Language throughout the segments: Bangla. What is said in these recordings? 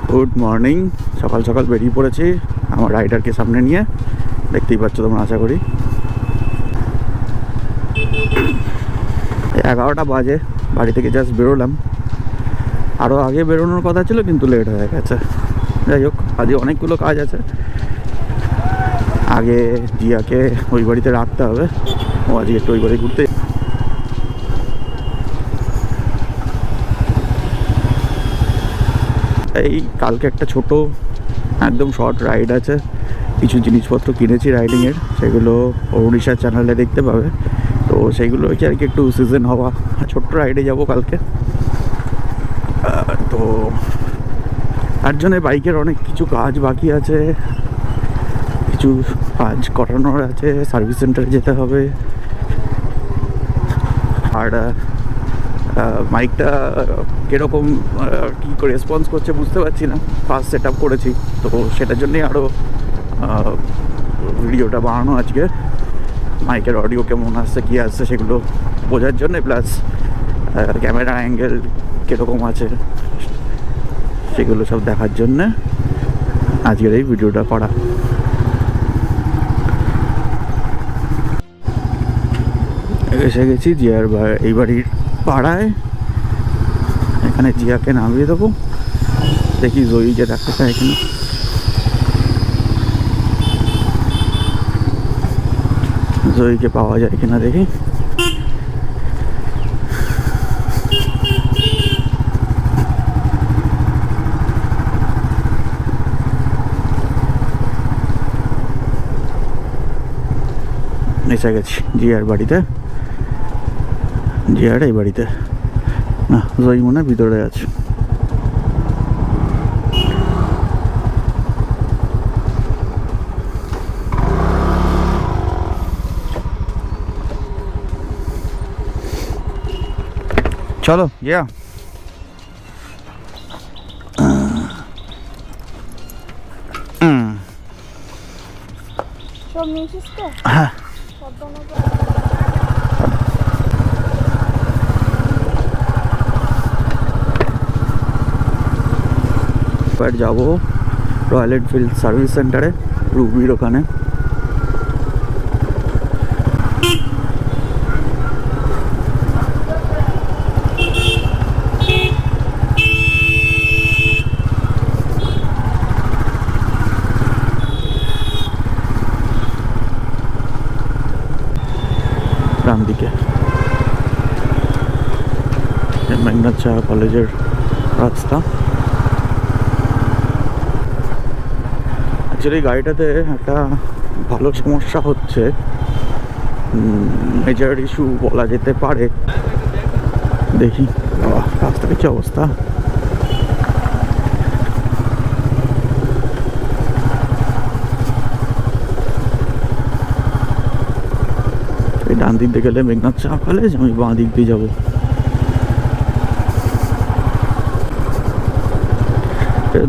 Good morning. সকাল সকাল বেরিয়ে পড়েছি আমার রাইডারকে সামনে নিয়ে, দেখতেই পাচ্ছ তোমরা আশা করি। 11টা বাজে, বাড়ি থেকে জাস্ট বেরোলাম। আরও আগে বেরোনোর কথা ছিল কিন্তু লেট হয়ে গেছে। যাই হোক, আজকে অনেকগুলো কাজ আছে। আগে জিয়াকে ওই বাড়িতে রাখতে হবে, ও আজকে একটু ওই বাড়ি ঘুরতে। এই কালকে একটা ছোট একদম শর্ট রাইড আছে, কিছু জিনিসপত্র কিনেছি রাইডিংয়ের, সেগুলো উড়িষ্যার চ্যানেলে দেখতে পাবে। তো সেইগুলো আর কি একটু সিজন হওয়া ছোট্ট রাইডে যাব কালকে। তো তার জন্যে বাইকের অনেক কিছু কাজ বাকি আছে, কিছু কাজ করানোর আছে, সার্ভিস সেন্টারে যেতে হবে। আর বাইকটা কীরকম কী করে রেসপন্স করছে বুঝতে পারছি না, ফার্স্ট সেট আপ করেছি, তো সেটার জন্যই আরও ভিডিওটা বানানো আজকে। মাইকের অডিও কেমন আসছে কী আসছে সেগুলো বোঝার জন্যে, প্লাস ক্যামেরা অ্যাঙ্গেল কীরকম আছে সেগুলো সব দেখার জন্যে আজকের এই ভিডিওটা করা। এসে গেছি জিয়ার এই বাড়ির পাড়ায়। এখানে জিয়াকে নামিয়ে দেবো, দেখি জয়ীকে রাখতে চাই কিনা। জয়ীকে পাওয়া যায় কিনা দেখি। এসে গেছি জিয়ার বাড়িতে। জিয়ার এই বাড়িতে না, জয়ী মনে ভিতরে আছে। চলো জিয়া। হ্যাঁ, এবার যাবো রয়্যাল এনফিল্ড সার্ভিস সেন্টারে, রুবির ওখানে। ডান দিকে মেঘনাথ শাহ কলেজের রাস্তা। অ্যাকচুয়ালি গাড়িটাতে একটা ভালো সমস্যা হচ্ছে, মেজর ইস্যু বলা যেতে পারে। দেখি রাস্তার কি অবস্থা। এই ডান দিক দিয়ে গেলে মেঘনাথ শাহ কলেজ, আমি বাঁ দিক দিয়ে যাবো।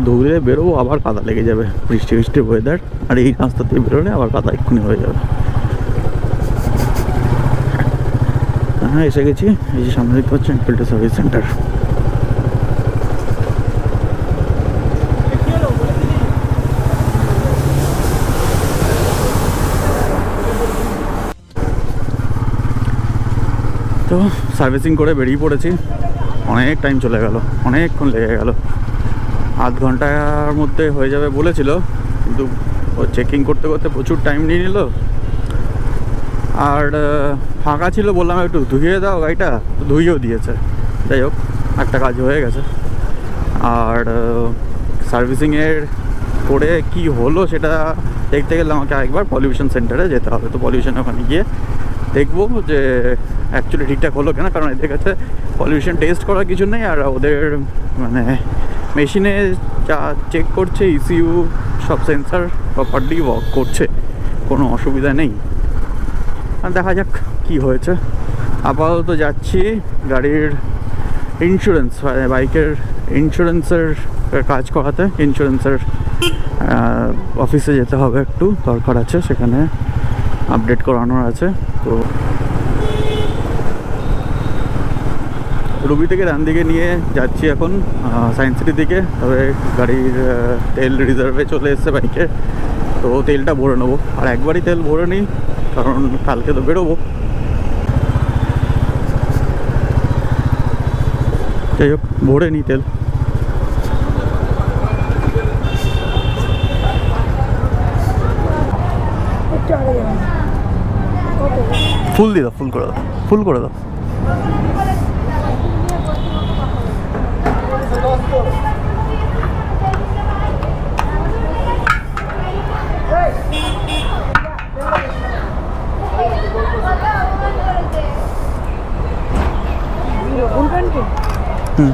দৌড়ে বেরোবো, আবার কাদা লেগে যাবে, বৃষ্টি বৃষ্টি ওয়েদার, আর এই রাস্তা দিয়ে বেরোলে আবার কাদা এক্ষুনি হয়ে যাবে। হ্যাঁ, এসে গেছি। এই যে সামনে দেখতে পাচ্ছেন এনফিল্ড সার্ভিস সেন্টার। তো সার্ভিসিং করে বেরিয়ে পড়েছি। অনেক টাইম চলে গেল, অনেকক্ষণ লেগে গেল। আধ ঘন্টার মধ্যে হয়ে যাবে বলেছিল, কিন্তু ও চেকিং করতে করতে প্রচুর টাইম নিয়ে নিল। আর ফাঁকা ছিল, বললাম একটু ধুইয়ে দাও গাড়িটা, ধুইয়েও দিয়েছে। যাই হোক, একটা কাজ হয়ে গেছে। আর সার্ভিসিংয়ের করে কি হলো সেটা দেখতে গেলে আমাকে আরেকবার পলিউশন সেন্টারে যেতে হবে। তো পলিউশন ওখানে গিয়ে দেখবো যে অ্যাকচুয়ালি ঠিকঠাক হলো কেনা, কারণ এদের কাছে পলিউশন টেস্ট করার কিছু নেই। আর ওদের মানে মেশিনে যা চেক করছে, ইসিইউ সব সেন্সার প্রপারলি ওয়ার্ক করছে, কোনো অসুবিধা নেই। আর দেখা যাক কি হয়েছে। আপাতত যাচ্ছি গাড়ির ইন্স্যুরেন্স, বাইকের ইন্স্যুরেন্সের কাজ করাতে। ইন্স্যুরেন্সের অফিসে যেতে হবে, একটু দরকার আছে, সেখানে আপডেট করানোর আছে। তো রুবি থেকে ডান দিকে নিয়ে যাচ্ছি এখন সায়েন্স সিটির দিকে। তবে গাড়ির তেল রিজার্ভে চলে এসছে বাইকে, তো তেলটা ভরে নেবো। আর একবারই তেল ভরে নিই, কারণ কালকে তো বেরোবো। যাই হোক, ভরে নিই তেল। ফুল দিয়ে দাও, ফুল করে দাও, ফুল করে দাও। হুম,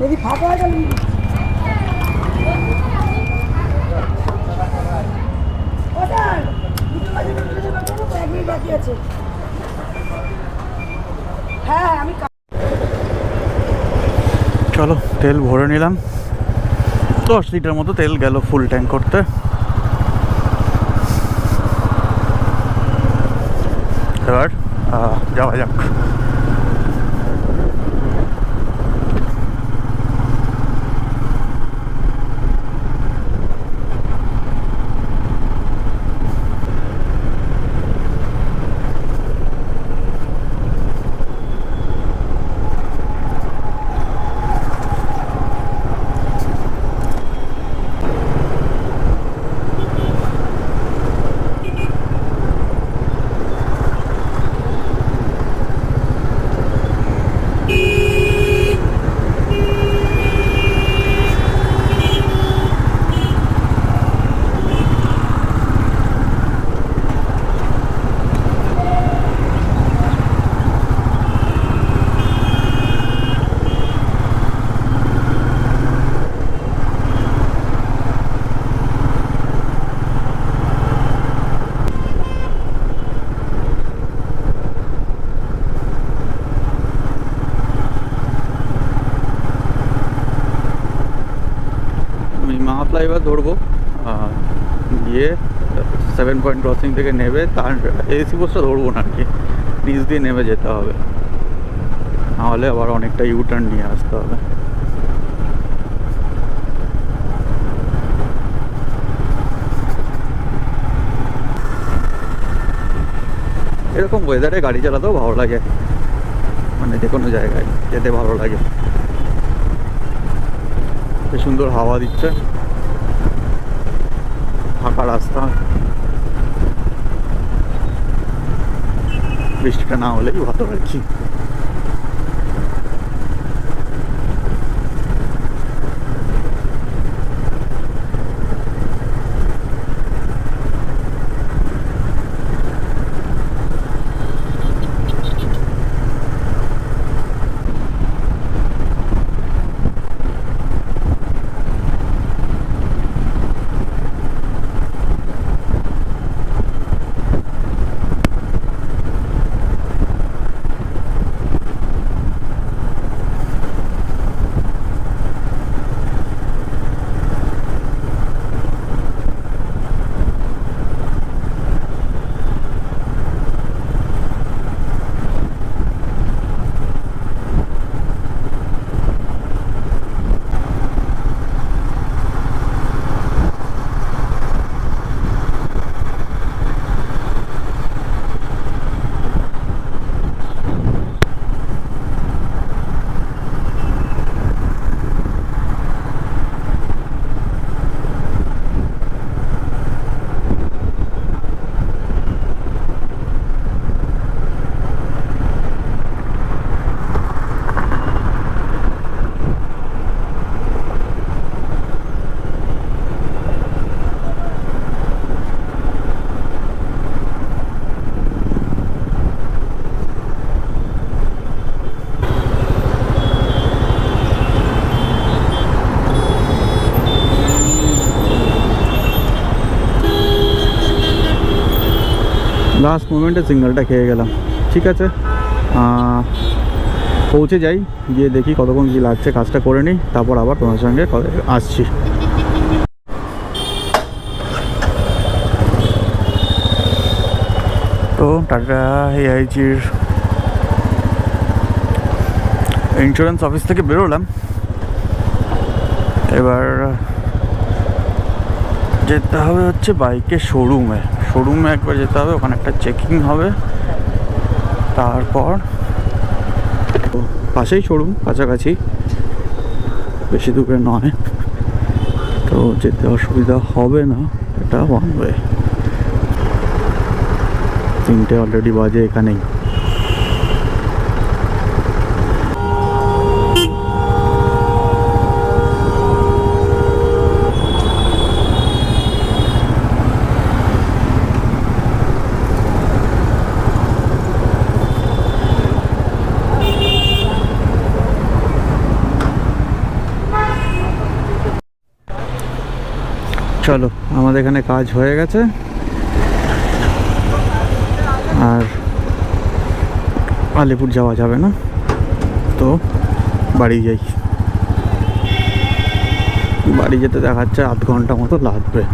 যদি ফাঁকা হয় তাহলে বাকি আছে। হ্যাঁ আমি চলো তেল ভরে নিলাম। 10 লিটার মতো তেল গেল ফুল ট্যাঙ্ক করতে। এবার যাওয়া যাক। ফ্লাইওভার ধরবো, গিয়ে 7 পয়েন্ট ক্রসিং থেকে নেবে, তার এসি বাসটা ধরবো না আর কি, নিচ দিয়ে নেমে যেতে হবে, নাহলে আবার অনেকটা ইউটার্ন নিয়ে আসতে হবে। এরকম ওয়েদারে গাড়ি চালাতেও ভালো লাগে, মানে যে কোনো জায়গায় যেতে ভালো লাগে। বেশ সুন্দর হাওয়া দিচ্ছে, ফাঁকা রাস্তা, বৃষ্টিটা না হলেই ভালো আর কি। লাস্ট মোমেন্টে সিগন্যালটা খেয়ে গেলাম। ঠিক আছে, পৌঁছে যাই, গিয়ে দেখি কতক্ষণ কী লাগছে, কাজটা করে নিই, তারপর আবার তোমার সঙ্গে আসছি। তো টাটা এআইজির ইন্স্যুরেন্স অফিস থেকে বেরোলাম। এবার যেতে হবে হচ্ছে বাইকের শোরুমে একবার যেতে হবে, ওখানে একটা চেকিং হবে। তারপর পাশেই শোরুম, কাছাকাছি, বেশি দূরে নয়, তো যেতে অসুবিধা হবে না। এটা ওয়ান ওয়ে। 3টে অলরেডি বাজে এখানেই। চলো, আমাদের এখানে কাজ হয়ে গেছে, আর আলিপুর যাওয়া যাবে না, তো বাড়ি যাই। বাড়ি যেতে দেখাচ্ছে 8 ঘন্টা মতো লাগবে।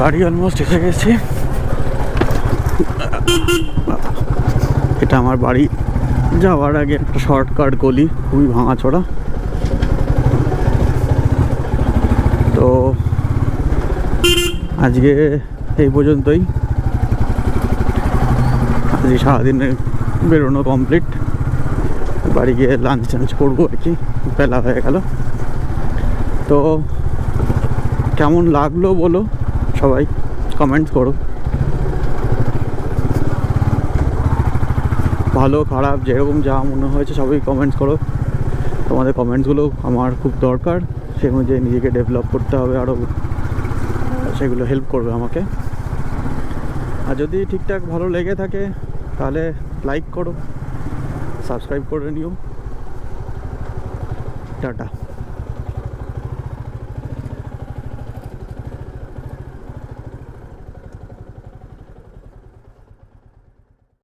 বাড়ি অলমোস্ট এসে গেছি। এটা আমার বাড়ি যাওয়ার আগে একটা শর্টকাট গলি, খুবই ভাঙাচোরা। তো আজকে এই পর্যন্তই। আজকে সারাদিনে বেরোনো কমপ্লিট। বাড়ি গিয়ে লাঞ্চ টাঞ্চ করবো আর কি, বেলা হয়ে গেল। তো কেমন লাগলো বলো, সবাই কমেন্টস করো। ভালো খারাপ যেরকম যা মনে হয়েছে সবাই কমেন্টস করো। তোমাদের কমেন্টসগুলো আমার খুব দরকার, সে অনুযায়ী নিজেকে ডেভেলপ করতে হবে আরও, সেগুলো হেল্প করবে আমাকে। আর যদি ঠিকঠাক ভালো লেগে থাকে তাহলে লাইক করো, সাবস্ক্রাইব করে নিও। টাটা।